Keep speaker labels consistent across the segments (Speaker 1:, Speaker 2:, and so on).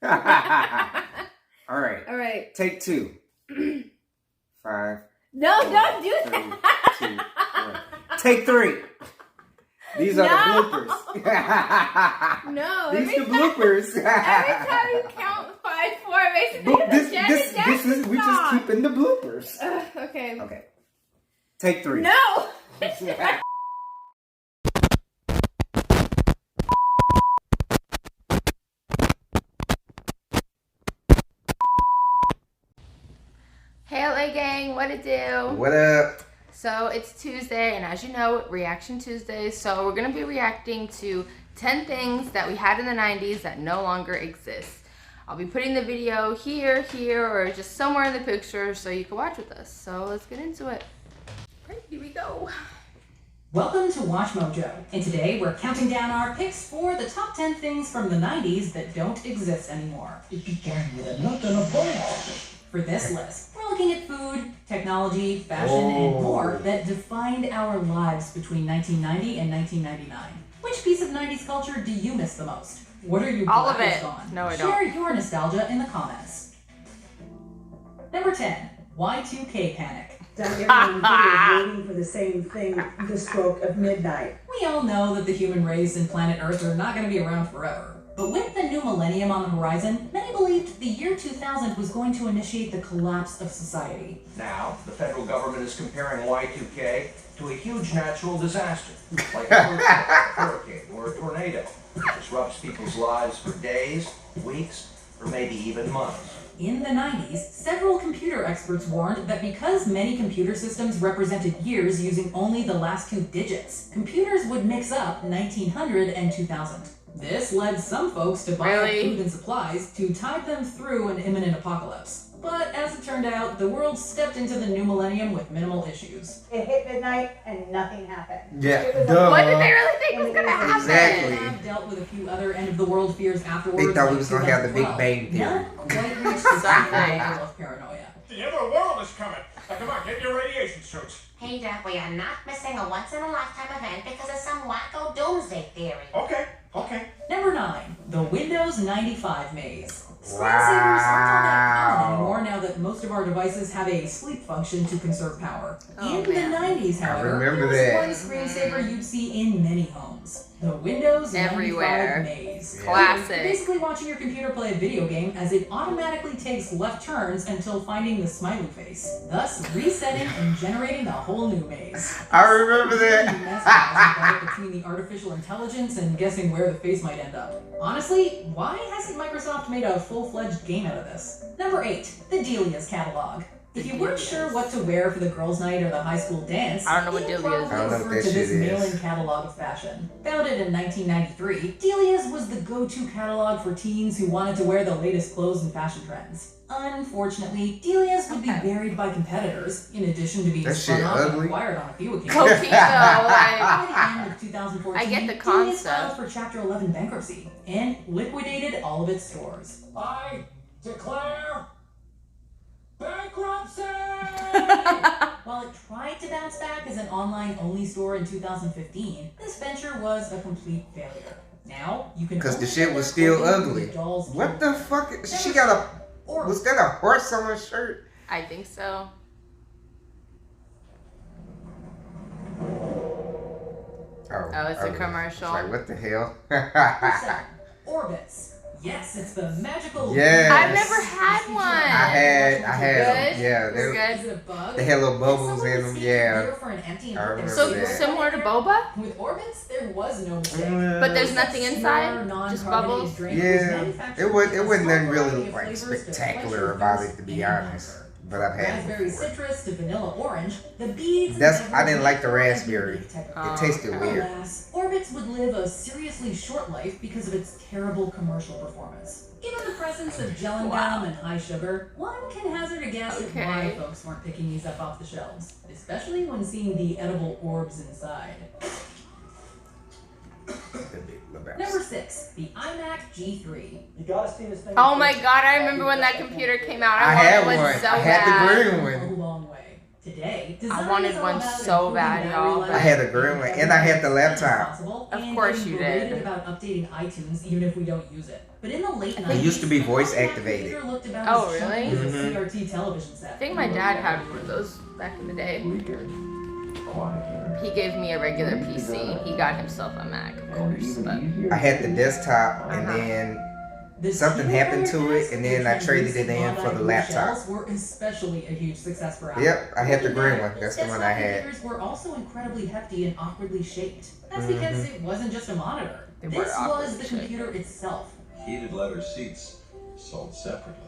Speaker 1: All right.
Speaker 2: All right.
Speaker 1: Take 2. 5.
Speaker 2: No,
Speaker 1: 4,
Speaker 2: don't do
Speaker 1: 3,
Speaker 2: that.
Speaker 1: 2, 1. Take 3. These are the bloopers.
Speaker 2: No.
Speaker 1: These are the bloopers.
Speaker 2: Every time you count 5, 4, basically
Speaker 1: This is we just keeping the bloopers.
Speaker 2: Okay.
Speaker 1: Okay. Take 3.
Speaker 2: No. Hey LA gang, what it do?
Speaker 1: What up?
Speaker 2: So it's Tuesday, and as you know, Reaction Tuesday. So we're gonna be reacting to 10 things that we had in the 90s that no longer exist. I'll be putting the video here, or just somewhere in the picture so you can watch with us. So let's get into it. All right, here we go.
Speaker 3: Welcome to Watch Mojo, and today we're counting down our picks for the top 10 things from the 90s that don't exist anymore.
Speaker 4: It began with a nut and a bolt.
Speaker 3: For this list, we're looking at food, technology, fashion, and more that defined our lives between 1990 and 1999. Which piece of 90s culture do you miss the most? What are you
Speaker 2: All of
Speaker 3: blackest
Speaker 2: it.
Speaker 3: on?
Speaker 2: No, I
Speaker 3: Share
Speaker 2: don't.
Speaker 3: your nostalgia in the comments. Number 10, Y2K panic.
Speaker 5: Everyone was waiting for the same thing, the stroke of midnight.
Speaker 3: We all know that the human race and planet Earth are not going to be around forever. But with the new millennium on the horizon, many believed the year 2000 was going to initiate the collapse of society.
Speaker 4: Now, the federal government is comparing Y2K to a huge natural disaster, like a hurricane or a tornado, which disrupts people's lives for days, weeks, or maybe even months.
Speaker 3: In the 90s, several computer experts warned that because many computer systems represented years using only the last 2 digits, computers would mix up 1900 and 2000. This led some folks to buy up food and supplies to tide them through an imminent apocalypse. But as it turned out, the world stepped into the new millennium with minimal issues.
Speaker 5: It hit midnight and nothing happened.
Speaker 1: Yeah,
Speaker 5: It was
Speaker 1: duh.
Speaker 2: What did they really think was gonna happen?
Speaker 1: Exactly.
Speaker 3: Have dealt with a few other end-of-the-world fears afterwards.
Speaker 1: They thought we
Speaker 3: like
Speaker 1: was gonna have the Big
Speaker 3: 2012.
Speaker 1: Bang Theory.
Speaker 3: None quite reached the same level of paranoia.
Speaker 6: The end of the world is coming. Now, come on, get your radiation suits.
Speaker 7: Hey, Doc, we are not missing a once-in-a-lifetime event because of some wacko doomsday theory.
Speaker 6: Okay.
Speaker 3: Number 9, the Windows 95 maze. Screensavers aren't all that common anymore now that most of our devices have a sleep function to conserve power.
Speaker 2: Oh,
Speaker 3: in
Speaker 2: man.
Speaker 3: the 90s, however,
Speaker 1: remember
Speaker 3: there was one screensaver you'd see in many homes. The Windows
Speaker 2: Everywhere.
Speaker 3: 95 maze.
Speaker 2: Classic.
Speaker 3: You're basically watching your computer play a video game as it automatically takes left turns until finding the smiley face, thus resetting and generating a whole new maze.
Speaker 1: I remember that.
Speaker 3: Mess between the artificial intelligence and guessing where the face might end up. Honestly, why hasn't Microsoft made a full-fledged game out of this? Number 8, the Delia's catalog. If you weren't sure what to wear for the girls' night or the high school dance,
Speaker 2: I don't know what
Speaker 3: you
Speaker 2: Delia's is.
Speaker 3: probably
Speaker 1: I don't know what
Speaker 3: referred
Speaker 1: that
Speaker 3: to this
Speaker 1: shit is.
Speaker 3: mail-in catalog of fashion. Founded in 1993, Delia's was the go-to catalog for teens who wanted to wear the latest clothes and fashion trends. Unfortunately, Delia's would be buried by competitors, in addition to being
Speaker 1: That
Speaker 3: spun
Speaker 1: shit
Speaker 3: off and
Speaker 1: ugly.
Speaker 3: acquired on a few occasions.
Speaker 2: Coquito,
Speaker 3: By the end of 2014,
Speaker 2: I get the
Speaker 3: Delia's
Speaker 2: concept.
Speaker 3: filed for Chapter 11 bankruptcy and liquidated all of its stores.
Speaker 4: I declare bankruptcy!
Speaker 3: While it tried to bounce back as an online-only store in 2015, this venture was a complete failure. Now, you can
Speaker 1: Because the
Speaker 3: only
Speaker 1: shit
Speaker 3: get
Speaker 1: was
Speaker 3: their
Speaker 1: still
Speaker 3: clothing
Speaker 1: ugly.
Speaker 3: with dolls
Speaker 1: What the fuck? She
Speaker 3: Never
Speaker 1: got a.
Speaker 3: or
Speaker 1: Was that a horse on her shirt?
Speaker 2: I think so. Oh, it's a commercial.
Speaker 1: Like, what the hell?
Speaker 3: 7. Orbits. Yes, it's the magical.
Speaker 1: Yes.
Speaker 2: I've never had one.
Speaker 1: I had
Speaker 2: Good?
Speaker 1: them. Yeah,
Speaker 2: They're
Speaker 1: they,
Speaker 3: Is
Speaker 2: good.
Speaker 3: it a bug?
Speaker 1: they had little
Speaker 3: Did
Speaker 1: bubbles
Speaker 3: someone
Speaker 1: in them.
Speaker 3: mistake
Speaker 1: Yeah.
Speaker 3: beer for an empty and
Speaker 1: I
Speaker 3: put their
Speaker 1: remember
Speaker 2: So
Speaker 3: cigarette
Speaker 1: that.
Speaker 2: similar to
Speaker 3: in it?
Speaker 2: boba,
Speaker 3: With Orbits, there was no mistake.
Speaker 2: but there's nothing
Speaker 3: Pure,
Speaker 2: inside. Just
Speaker 3: non-carbonated
Speaker 2: bubbles.
Speaker 3: drink was
Speaker 1: Yeah,
Speaker 3: manufactured
Speaker 1: it
Speaker 3: with
Speaker 1: wasn't nothing
Speaker 3: small
Speaker 1: really
Speaker 3: variety of
Speaker 1: like
Speaker 3: flavors to quench
Speaker 1: spectacular
Speaker 3: your
Speaker 1: about
Speaker 3: thirst
Speaker 1: it, to be
Speaker 3: any
Speaker 1: honest.
Speaker 3: longer.
Speaker 1: But I've had it
Speaker 3: Raspberry
Speaker 1: before.
Speaker 3: citrus to vanilla orange, the beads.
Speaker 1: I didn't like the raspberry. It tasted weird.
Speaker 3: Alas, Orbits would live a seriously short life because of its terrible commercial performance. Given the presence of gelling gum and high sugar, one can hazard a guess at why
Speaker 2: Okay.
Speaker 3: folks weren't picking these up off the shelves, especially when seeing the edible orbs inside. Number 6, the iMac G3.
Speaker 4: You gotta see this thing.
Speaker 2: Oh my god, I remember when that computer came out.
Speaker 1: I
Speaker 2: I
Speaker 1: had
Speaker 2: wanted
Speaker 1: one.
Speaker 2: one so
Speaker 1: I had the
Speaker 2: bad.
Speaker 1: green
Speaker 3: A
Speaker 1: one.
Speaker 3: long way. Today,
Speaker 2: I wanted one so bad, y'all.
Speaker 1: I had a green one, and I had the laptop.
Speaker 2: Of course you did.
Speaker 3: About updating iTunes, even if we don't use it. But in the late 90s,
Speaker 1: It used to be voice activated.
Speaker 2: Oh, really?
Speaker 3: CRT television set.
Speaker 2: I think my dad had one of those back in the day. He gave me a regular PC. He got himself a Mac, of course. But
Speaker 1: I had the desktop, and then something happened to it, and then I traded it in for the laptop.
Speaker 3: Were especially a huge success for Apple.
Speaker 1: Yep, I had the green one. That's the one I had.
Speaker 3: Computers were also incredibly hefty and awkwardly shaped. That's because it wasn't just a monitor.
Speaker 2: They
Speaker 3: This
Speaker 2: were
Speaker 3: was
Speaker 2: awkwardly
Speaker 3: the
Speaker 2: shaped.
Speaker 3: computer itself.
Speaker 8: Heated leather seats sold separately.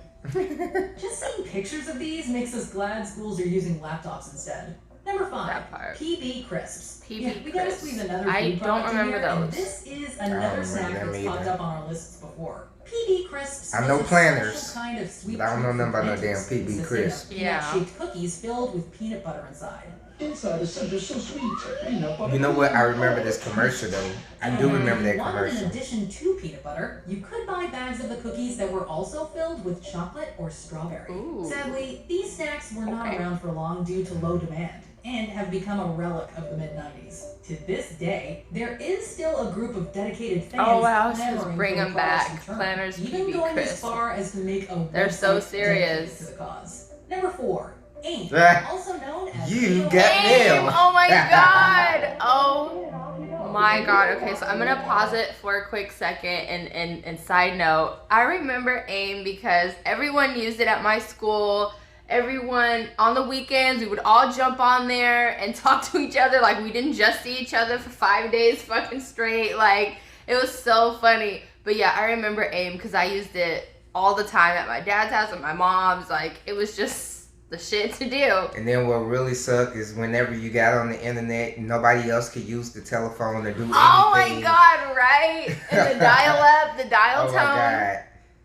Speaker 3: Just seeing pictures of these makes us glad schools are using laptops instead. Number 5,
Speaker 2: That part.
Speaker 3: PB Crisps.
Speaker 2: PB
Speaker 3: we gotta
Speaker 2: Crisps.
Speaker 3: squeeze another
Speaker 2: I
Speaker 3: food
Speaker 2: don't
Speaker 3: product in
Speaker 2: remember
Speaker 3: here, and
Speaker 2: those.
Speaker 3: this is
Speaker 1: I don't
Speaker 3: another
Speaker 1: remember
Speaker 3: snack
Speaker 1: them
Speaker 3: that's popped
Speaker 1: either.
Speaker 3: up on our lists before. PB Crisps.
Speaker 1: I know
Speaker 3: is a
Speaker 1: Planters,
Speaker 3: special kind of sweet
Speaker 1: but I don't know
Speaker 3: treat
Speaker 1: nothing
Speaker 3: for
Speaker 1: about no damn
Speaker 3: kids,
Speaker 1: PB
Speaker 3: consisting of
Speaker 1: Crisp.
Speaker 2: Yeah.
Speaker 3: peanut-shaped cookies filled with peanut butter inside.
Speaker 8: Inside the center so sweet.
Speaker 1: You know what? I remember this commercial though. I do remember that
Speaker 3: If you wanted, in
Speaker 1: commercial.
Speaker 3: addition to peanut butter, you could buy bags of the cookies that were also filled with chocolate or strawberry.
Speaker 2: Ooh.
Speaker 3: Sadly, these snacks were not
Speaker 2: Okay.
Speaker 3: around for long due to low demand and have become a relic of the mid-90s. To this day, there is still a group of dedicated fans
Speaker 2: Oh, wow, she was
Speaker 3: clamoring
Speaker 2: bringing
Speaker 3: for the product's
Speaker 2: back
Speaker 3: return,
Speaker 2: Planters
Speaker 3: even
Speaker 2: PB
Speaker 3: going
Speaker 2: Crisp.
Speaker 3: as far as to make a
Speaker 2: They're so
Speaker 3: website dedicated
Speaker 2: serious.
Speaker 3: to the cause. Number 4, AIM,
Speaker 1: Ah,
Speaker 3: also known as
Speaker 1: you
Speaker 3: AOL.
Speaker 1: got mail.
Speaker 2: Oh my god! Oh my god. Okay, so I'm gonna pause it for a quick second and side note. I remember AIM because everyone used it at my school. Everyone on the weekends, we would all jump on there and talk to each other like we didn't just see each other for 5 days fucking straight. Like, it was so funny. But yeah, I remember AIM because I used it all the time at my dad's house and my mom's. Like, it was just the shit to do.
Speaker 1: And then what really sucked is whenever you got on the internet, nobody else could use the telephone or do anything.
Speaker 2: Oh my god, right? And the dial up, the dial
Speaker 1: Oh
Speaker 2: tone.
Speaker 1: my god.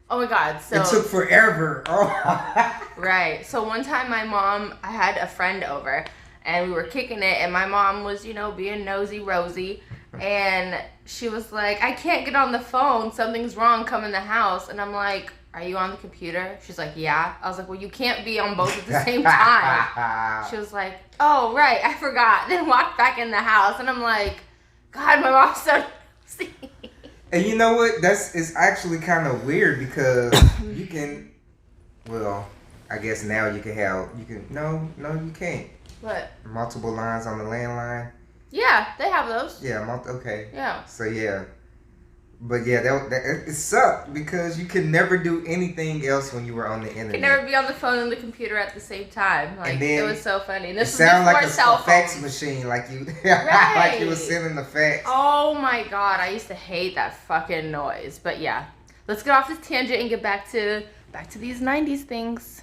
Speaker 2: Oh my god. So
Speaker 1: It took forever. Oh.
Speaker 2: right. So one time I had a friend over and we were kicking it and my mom was, being nosy Rosie and she was like, I can't get on the phone. Something's wrong. Come in the house. And I'm like, are you on the computer? She's like, yeah. I was like, well, you can't be on both at the same time. She was like, oh, right. I forgot. Then walked back in the house and I'm like, God, my mom's so nosy.
Speaker 1: And you know what? It's actually kind of weird because you can, well, I guess now you can no, you can't.
Speaker 2: What?
Speaker 1: Multiple lines on the landline.
Speaker 2: Yeah, they have those.
Speaker 1: Yeah, okay.
Speaker 2: Yeah.
Speaker 1: So yeah. But yeah, it sucked because you could never do anything else when you were on the internet.
Speaker 2: Could never be on the phone and the computer at the same time. Like,
Speaker 1: And then
Speaker 2: it was so funny. And
Speaker 1: It
Speaker 2: this was
Speaker 1: sounded
Speaker 2: before
Speaker 1: like
Speaker 2: cell
Speaker 1: a fax
Speaker 2: phones.
Speaker 1: machine, like you,
Speaker 2: Right.
Speaker 1: like you was sending the fax.
Speaker 2: Oh my god, I used to hate that fucking noise. But yeah, let's get off this tangent and get back to these 90s things.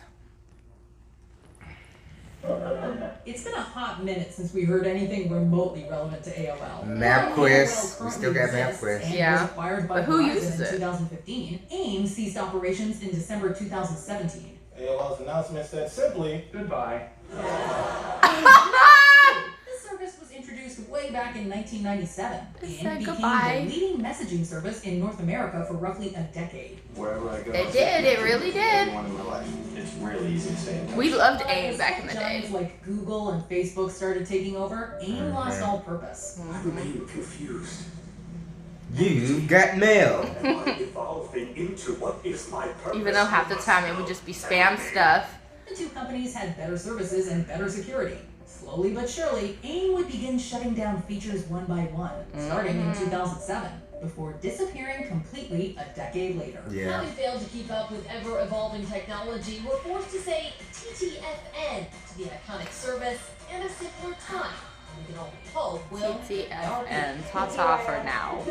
Speaker 3: It's been a hot minute since we heard anything remotely relevant to AOL.
Speaker 1: MapQuest.
Speaker 3: AOL
Speaker 1: We still got
Speaker 3: currently exists
Speaker 1: MapQuest.
Speaker 3: and
Speaker 2: Yeah.
Speaker 3: was acquired by
Speaker 2: But who
Speaker 3: Verizon
Speaker 2: uses
Speaker 3: in
Speaker 2: it?
Speaker 3: 2015. AIM ceased operations in December 2017.
Speaker 6: AOL's announcement said simply, goodbye.
Speaker 3: This service was introduced way back in 1997
Speaker 2: It
Speaker 3: and
Speaker 2: said
Speaker 3: became
Speaker 2: goodbye.
Speaker 3: the leading messaging service in North America for roughly a decade.
Speaker 8: Wherever I go,
Speaker 2: It did, it really did.
Speaker 8: Everyone in my life. It's really easy to stay in touch.
Speaker 2: We loved
Speaker 3: But
Speaker 2: AIM
Speaker 3: as
Speaker 2: back in the
Speaker 3: tech giants
Speaker 2: day.
Speaker 3: like Google and Facebook started taking over, AIM lost all purpose.
Speaker 8: I remain confused.
Speaker 1: You got mail.
Speaker 6: Am I evolving into what is my purpose?
Speaker 2: Even though half the time it would just be spam stuff.
Speaker 3: The two companies had better services and better security. Slowly but surely, AIM would begin shutting down features one by one, starting in 2007, before disappearing completely a decade later.
Speaker 1: Yeah.
Speaker 9: Having failed to keep up with ever-evolving technology, we're forced to say TTFN to the iconic service and a simpler time. We can only hope will
Speaker 2: TTFN. Ta-ta for now.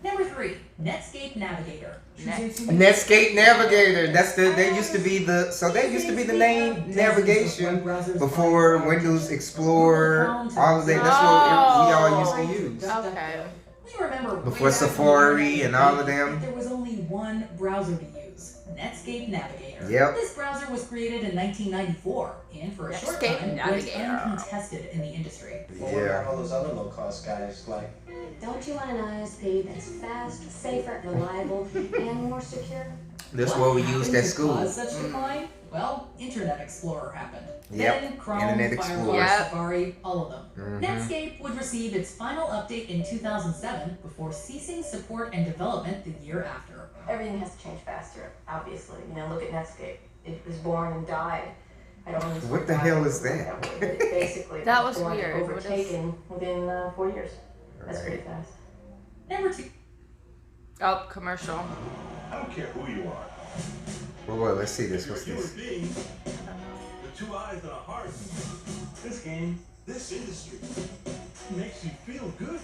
Speaker 3: Number 3, Netscape Navigator.
Speaker 1: Netscape Navigator. That used to be the name navigation before Windows Explorer. All of that. That's what we all used to use.
Speaker 2: Okay.
Speaker 3: We remember
Speaker 1: Before
Speaker 3: way back
Speaker 1: Safari
Speaker 3: in the
Speaker 1: and all of them.
Speaker 3: There was only one browser to use, Netscape Navigator.
Speaker 1: Yep.
Speaker 3: This browser was created in 1994, and for a short
Speaker 2: Netscape
Speaker 3: time was
Speaker 2: Navigator.
Speaker 3: uncontested in the industry.
Speaker 8: What about all those other low-cost guys like?
Speaker 9: Don't you want an ISP that's fast, safer, reliable, and more secure?
Speaker 1: That's
Speaker 3: What
Speaker 1: what we
Speaker 3: happened
Speaker 1: used
Speaker 3: to
Speaker 1: at school.
Speaker 3: cause such decline? Well, Internet Explorer happened.
Speaker 1: Yep,
Speaker 3: Then Chrome,
Speaker 1: Internet
Speaker 3: Firefox,
Speaker 1: Explorer.
Speaker 2: Yep.
Speaker 3: Safari, all of them.
Speaker 1: Mhm.
Speaker 3: Netscape would receive its final update in 2007 before ceasing support and development the year after.
Speaker 10: Everything has to change faster, obviously. You know, look at Netscape. It was born and died. I don't use
Speaker 1: What the hell is that?
Speaker 10: Basically,
Speaker 2: That was
Speaker 10: born and
Speaker 2: weird. What is-
Speaker 10: overtaken within 4 years. That's pretty fast.
Speaker 3: Number 2.
Speaker 2: Oh, commercial.
Speaker 6: I don't care who you are.
Speaker 1: Well, let's see this.
Speaker 6: You're a
Speaker 1: What's
Speaker 6: human
Speaker 1: this?
Speaker 6: being with 2 eyes and a heart. This game, this industry, makes you feel good.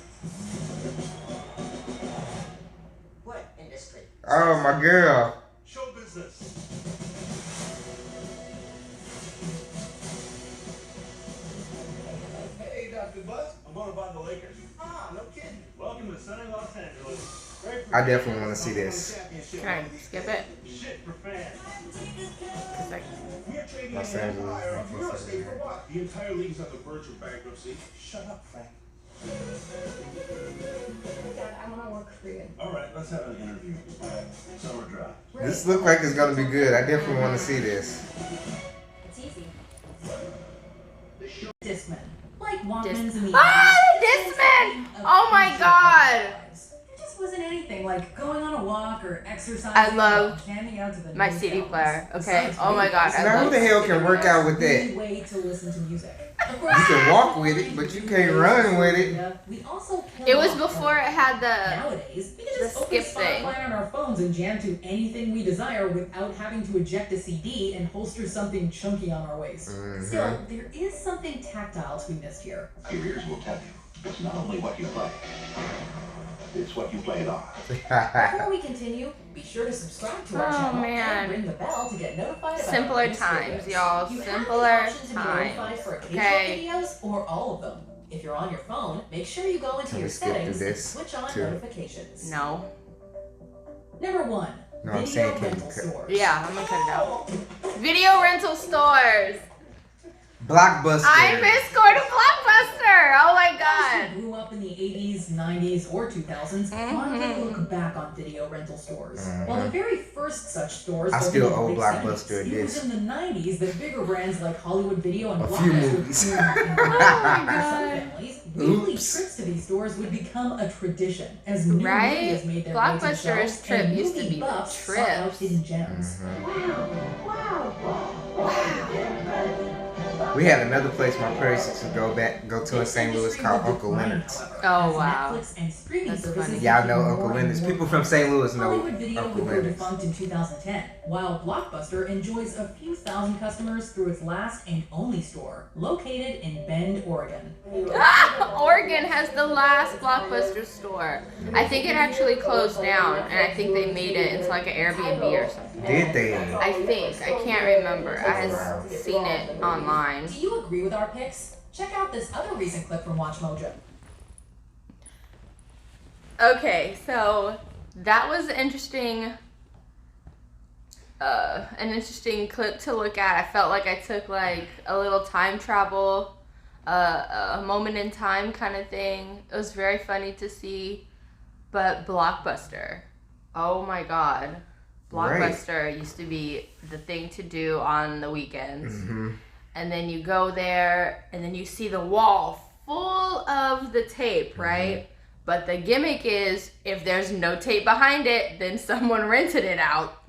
Speaker 7: What industry?
Speaker 1: Oh, my girl.
Speaker 6: Show business. Hey, Dr. Buzz. I'm going to buy the Lakers. Ah, no kidding. Welcome to sunny Los Angeles. Great for
Speaker 1: I definitely want to see this.
Speaker 2: Can I skip it?
Speaker 6: Shit for fans.
Speaker 2: 'Cause I-
Speaker 6: We're trading
Speaker 1: Los
Speaker 6: an
Speaker 1: Angeles,
Speaker 6: empire of real estate for what? The entire league's on the verge of bankruptcy. Shut up, Frank.
Speaker 10: Dad, I want to work for you.
Speaker 6: All right, let's have an interview. Summer drop.
Speaker 1: This looks like it's gonna be good. I definitely want to see this.
Speaker 9: It's easy.
Speaker 3: Discman. Like Walkmans
Speaker 2: Disc-
Speaker 3: in the
Speaker 2: Ah,
Speaker 3: 80s,
Speaker 2: the Discman! Oh my God.
Speaker 3: It just wasn't anything like going on a walk or exercising.
Speaker 2: I love
Speaker 3: or jamming out to the
Speaker 2: my
Speaker 3: new
Speaker 2: CD
Speaker 3: sounds.
Speaker 2: player. Okay.
Speaker 3: Besides
Speaker 2: Oh my God. I
Speaker 1: Now, who
Speaker 2: love
Speaker 1: the hell can work out with
Speaker 3: Great
Speaker 1: that?
Speaker 3: way to listen to music. Of
Speaker 1: You can walk with it, but you can't run with it.
Speaker 3: We also
Speaker 2: It was before it had the.
Speaker 3: Nowadays, we can just
Speaker 2: the
Speaker 3: open
Speaker 2: skip thing.
Speaker 3: Spotify on our phones and jam to anything we desire without having to eject a CD and holster something chunky on our waist.
Speaker 1: Mhm.
Speaker 3: Still, there is something tactile to be missed here.
Speaker 11: Your ears will tell you. It's not only what you play, it's what you play it on.
Speaker 3: Before we continue, be sure to subscribe to our
Speaker 2: Oh,
Speaker 3: channel
Speaker 2: man.
Speaker 3: and ring the bell to get notified about
Speaker 2: Simpler
Speaker 3: our new
Speaker 2: times,
Speaker 3: videos.
Speaker 2: y'all.
Speaker 3: You have the
Speaker 2: Simpler
Speaker 3: option to be
Speaker 2: times.
Speaker 3: notified for occasional
Speaker 2: Okay.
Speaker 3: videos or all of them. If you're on your phone, make sure you go into
Speaker 1: Can
Speaker 3: your
Speaker 1: we skip through
Speaker 3: settings and
Speaker 1: this
Speaker 3: switch on
Speaker 1: too?
Speaker 3: notifications.
Speaker 2: No.
Speaker 3: Number 1.
Speaker 1: No, I'm
Speaker 3: video
Speaker 1: saying can
Speaker 3: rental
Speaker 1: you cut-
Speaker 3: stores.
Speaker 2: Yeah, I'm gonna cut it out. Video rental stores.
Speaker 1: Blockbuster.
Speaker 2: I miss going to Blockbuster. Oh my
Speaker 3: Those
Speaker 2: God.
Speaker 3: who grew up in the 80s, 90s, or 2000s fondly
Speaker 2: Mhm.
Speaker 3: look back on video rental stores.
Speaker 1: Mhm.
Speaker 3: While the very first such stores
Speaker 1: I
Speaker 3: opened
Speaker 1: still
Speaker 3: in the
Speaker 1: owe
Speaker 3: late
Speaker 1: Blockbuster
Speaker 3: 70s,
Speaker 1: a
Speaker 3: it was
Speaker 1: disc.
Speaker 3: in the 90s that bigger brands like Hollywood Video and
Speaker 1: A few
Speaker 3: Blockbuster
Speaker 1: movies.
Speaker 3: grew in
Speaker 2: Oh my
Speaker 3: For
Speaker 2: God.
Speaker 3: some families, weekly
Speaker 1: Oops.
Speaker 3: trips to these stores would become a tradition as new
Speaker 2: Right?
Speaker 3: movies made their way to
Speaker 2: Blockbuster's
Speaker 3: shelves
Speaker 2: trip
Speaker 3: and
Speaker 2: used to
Speaker 3: movie
Speaker 2: be
Speaker 3: buffs sought out
Speaker 2: trips.
Speaker 3: hidden gems.
Speaker 1: We had another place my parents used to go to in St. Louis called Uncle Leonard's.
Speaker 2: Oh, wow.
Speaker 3: Netflix and streaming
Speaker 2: That's
Speaker 3: services
Speaker 2: funny.
Speaker 1: Y'all
Speaker 3: became
Speaker 1: know
Speaker 3: more
Speaker 1: Uncle
Speaker 3: and
Speaker 1: Leonard's.
Speaker 3: more
Speaker 1: People from St. Louis know
Speaker 3: Hollywood Video
Speaker 1: Uncle
Speaker 3: would go
Speaker 1: Leonard's.
Speaker 3: defunct in 2010, while Blockbuster enjoys a few thousand customers through its last and only store, located in Bend, Oregon.
Speaker 2: Oregon has the last Blockbuster store. I think it actually closed down, and I think they made it into like an Airbnb or something.
Speaker 1: Did they?
Speaker 2: I think. I can't remember. I have seen it online.
Speaker 3: Do you agree with our picks? Check out this other recent clip from Watch Mojo.
Speaker 2: Okay, so that was an interesting clip to look at. I felt like I took like a little time travel, a moment in time kind of thing. It was very funny to see. But Blockbuster, oh my God, Blockbuster used to be the thing to do on the weekends.
Speaker 1: Mm-hmm.
Speaker 2: And then you go there, and then you see the wall full of the tape, right? But the gimmick is, if there's no tape behind it, then someone rented it out.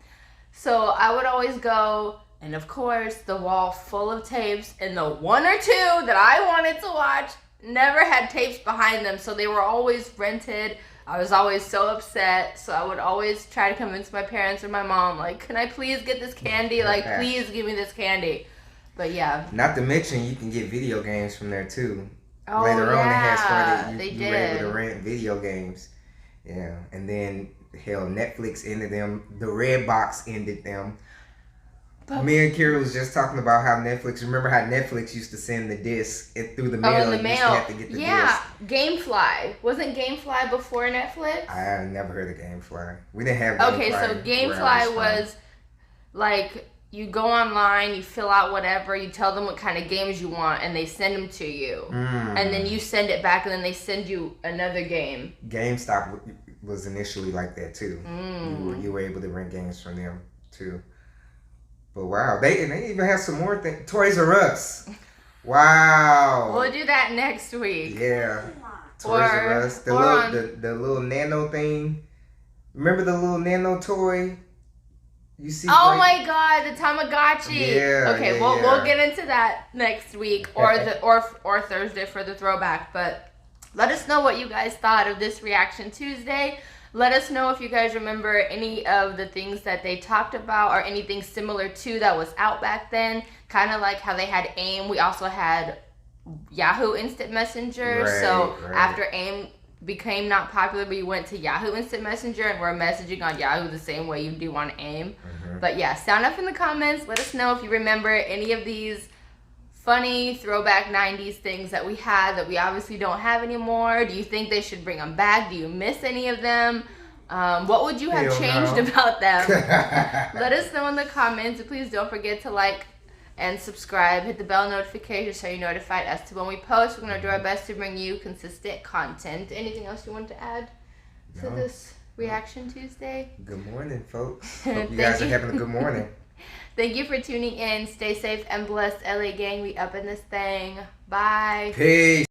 Speaker 2: So I would always go, and of course, the wall full of tapes, and the one or two that I wanted to watch never had tapes behind them, so they were always rented. I was always so upset, so I would always try to convince my parents or my mom, like, can I please get this candy? Like, please give me this candy. But yeah.
Speaker 1: Not to mention, you can get video games from there too.
Speaker 2: Oh,
Speaker 1: Later on, they had
Speaker 2: yeah,
Speaker 1: started, you
Speaker 2: they
Speaker 1: were able
Speaker 2: did.
Speaker 1: to rent video games. Yeah, and then hell, Netflix ended them. The Red Box ended them.
Speaker 2: But-
Speaker 1: Me and Kira was just talking about how Netflix. Remember how Netflix used to send the disc through the mail?
Speaker 2: Oh, in the
Speaker 1: You
Speaker 2: mail.
Speaker 1: used to have to get the
Speaker 2: Yeah,
Speaker 1: disc.
Speaker 2: GameFly. Wasn't GameFly before Netflix?
Speaker 1: I never heard of GameFly. We didn't have.
Speaker 2: Okay, so
Speaker 1: where I
Speaker 2: GameFly
Speaker 1: from.
Speaker 2: was like, you go online, you fill out whatever, you tell them what kind of games you want, and they send them to you.
Speaker 1: Mm.
Speaker 2: And then you send it back, and then they send you another game.
Speaker 1: GameStop. was initially like that too. You were able to rent games from them too. But wow, they even have some more things. Toys R Us. Wow.
Speaker 2: We'll do that next week.
Speaker 1: Yeah. Toys R Us. The little nano thing. Remember the little nano toy? You see?
Speaker 2: Oh my God, the Tamagotchi.
Speaker 1: Yeah.
Speaker 2: Okay,
Speaker 1: yeah,
Speaker 2: we'll get into that next week or Thursday for the throwback. But let us know what you guys thought of this Reaction Tuesday. Let us know if you guys remember any of the things that they talked about or anything similar to that was out back then. Kind of like how they had AIM. We also had Yahoo Instant Messenger. So after AIM became not popular, we went to Yahoo Instant Messenger and we're messaging on Yahoo the same way you do on AIM. But yeah, sound off in the comments. Let us know if you remember any of these funny throwback 90s things that we had that we obviously don't have anymore. Do you think they should bring them back? Do you miss any of them? What would you have changed about them? Let us know in the comments. And please don't forget to like and subscribe. Hit the bell notification so you're notified as to when we post. We're going to do our best to bring you consistent content. Anything else you want to add to this Reaction Tuesday?
Speaker 1: Good morning, folks. Hope you guys are having a good morning.
Speaker 2: Thank you for tuning in. Stay safe and blessed, LA gang. We up in this thing. Bye.
Speaker 1: Peace.